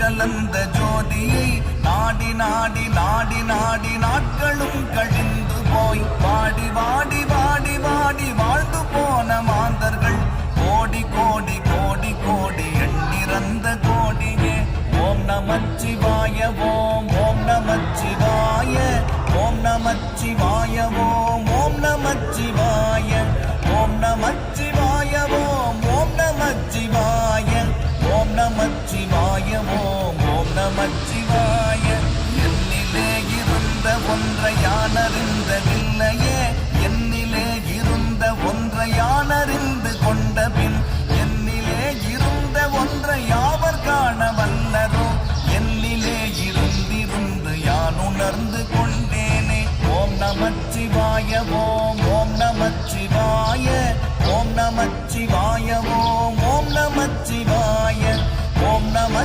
கலந்த ஜோதியை நாடி நாடி நாடி நாடி நாட்களும் கழிந்து போய் வாடி வாடி வாடி வாடி வாழ்ந்து போன மாந்தர்கள் கோடி கோடி கோடி கோடி எண்ணிறந்த கோடியே. ஓம் நமச்சிவாய ஓம் ஓம் நமச்சிவாய ஓம் நமச்சிவாய ஓம் ஓம் நமச்சிவாய ஓம் நமச்சிவாய ஓம் ஓம் நமச்சிவாய ஓம் நமச்சிவாய ஓம் ஓம் நமச்சிவாய. என்னிலே இருந்த ஒன்றை யானறிந்ததில்லையே, என்னிலே இருந்த ஒன்றை யானறிந்து கொண்ட பின் என்னிலே இருந்த ஒன்றை யாவர் காண வல்லரோ. என்னிலே இருந்திருந்து யான் உணர்ந்து கொண்டேனே. ஓம் நமச்சிவாய ஓம் ஓம் நமச்சிவாய ஓம் நமச்சிவாய ஓம் ஓம் நமச்சிவாய ஓம் நம